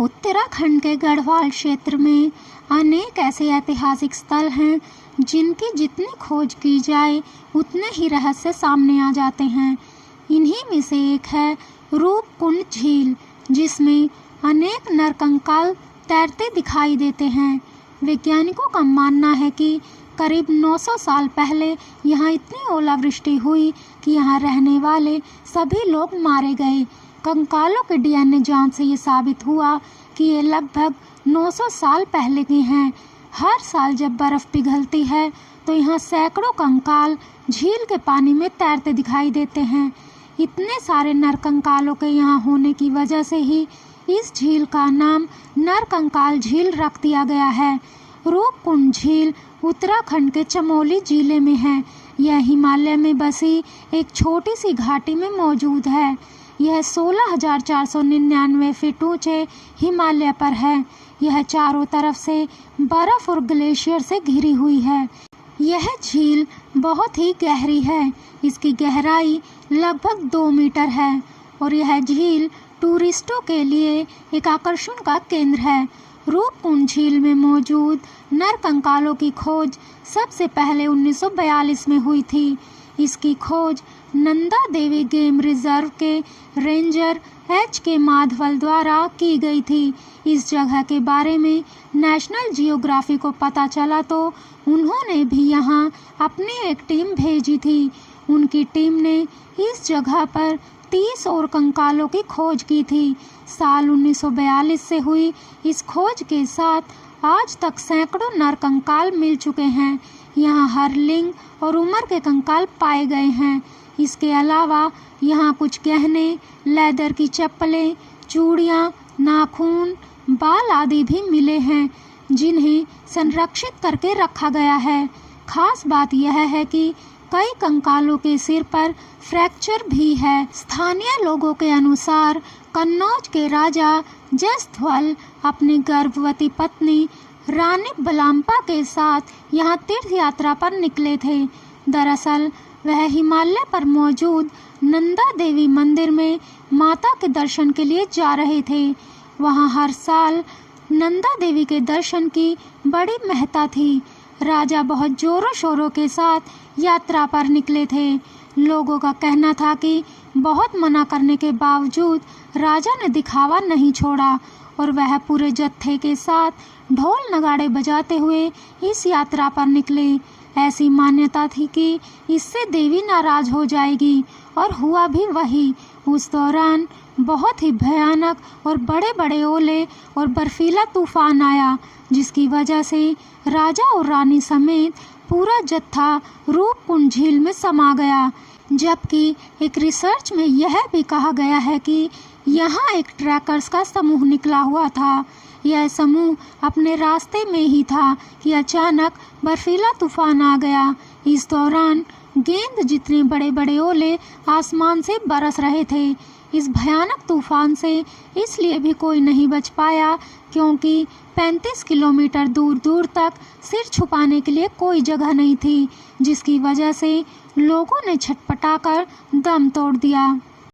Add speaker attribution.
Speaker 1: उत्तराखंड के गढ़वाल क्षेत्र में अनेक ऐसे ऐतिहासिक स्थल हैं जिनकी जितनी खोज की जाए उतने ही रहस्य सामने आ जाते हैं। इन्हीं में से एक है रूपकुंड झील, जिसमें अनेक नरकंकाल तैरते दिखाई देते हैं। वैज्ञानिकों का मानना है कि करीब 900 साल पहले यहाँ इतनी ओलावृष्टि हुई कि यहाँ रहने वाले सभी लोग मारे गए। कंकालों के डीएनए जांच से ये साबित हुआ कि ये लगभग 900 साल पहले के हैं। हर साल जब बर्फ़ पिघलती है तो यहाँ सैकड़ों कंकाल झील के पानी में तैरते दिखाई देते हैं। इतने सारे नरकंकालों के यहाँ होने की वजह से ही इस झील का नाम नरकंकाल झील रख दिया गया है। रूपकुंड झील उत्तराखंड के चमोली जिले में है। यह हिमालय में बसी एक छोटी सी घाटी में मौजूद है। यह 16,499 फीट ऊंचे हिमालय पर है। यह चारों तरफ से बर्फ और ग्लेशियर से घिरी हुई है। यह झील बहुत ही गहरी है। इसकी गहराई लगभग 2 मीटर है और यह झील टूरिस्टों के लिए एक आकर्षण का केंद्र है। रूपकुंड झील में मौजूद नरकंकालों की खोज सबसे पहले 1942 में हुई थी। इसकी खोज नंदा देवी गेम रिजर्व के रेंजर H.K. माधवल द्वारा की गई थी। इस जगह के बारे में नेशनल जियोग्राफी को पता चला तो उन्होंने भी यहाँ अपनी एक टीम भेजी थी। उनकी टीम ने इस जगह पर 30 और कंकालों की खोज की थी। साल 1942 से हुई इस खोज के साथ आज तक सैकड़ों नरकंकाल मिल चुके हैं। यहाँ हर लिंग और उम्र के कंकाल पाए गए हैं। इसके अलावा यहाँ कुछ गहने, लेदर की चप्पलें, चूड़ियाँ, नाखून, बाल आदि भी मिले हैं जिन्हें संरक्षित करके रखा गया है। खास बात यह है कि कई कंकालों के सिर पर फ्रैक्चर भी है। स्थानीय लोगों के अनुसार कन्नौज के राजा जसध्वल अपनी गर्भवती पत्नी रानी बलाम्पा के साथ यहाँ तीर्थ यात्रा पर निकले थे। दरअसल वह हिमालय पर मौजूद नंदा देवी मंदिर में माता के दर्शन के लिए जा रहे थे। वहाँ हर साल नंदा देवी के दर्शन की बड़ी महत्ता थी। राजा बहुत जोरों शोरों के साथ यात्रा पर निकले थे। लोगों का कहना था कि बहुत मना करने के बावजूद राजा ने दिखावा नहीं छोड़ा और वह पूरे जत्थे के साथ ढोल नगाड़े बजाते हुए इस यात्रा पर निकले। ऐसी मान्यता थी कि इससे देवी नाराज हो जाएगी और हुआ भी वही। उस दौरान बहुत ही भयानक और बड़े बड़े ओले और बर्फीला तूफान आया, जिसकी वजह से राजा और रानी समेत पूरा जत्था रूपकुंड झील में समा गया। जबकि एक रिसर्च में यह भी कहा गया है कि यहाँ एक ट्रैकर्स का समूह निकला हुआ था। यह समूह अपने रास्ते में ही था कि अचानक बर्फीला तूफान आ गया। इस दौरान गेंद जितने बड़े बड़े ओले आसमान से बरस रहे थे। इस भयानक तूफान से इसलिए भी कोई नहीं बच पाया क्योंकि 35 किलोमीटर दूर दूर तक सिर छुपाने के लिए कोई जगह नहीं थी, जिसकी वजह से लोगों ने छटपटाकर दम तोड़ दिया।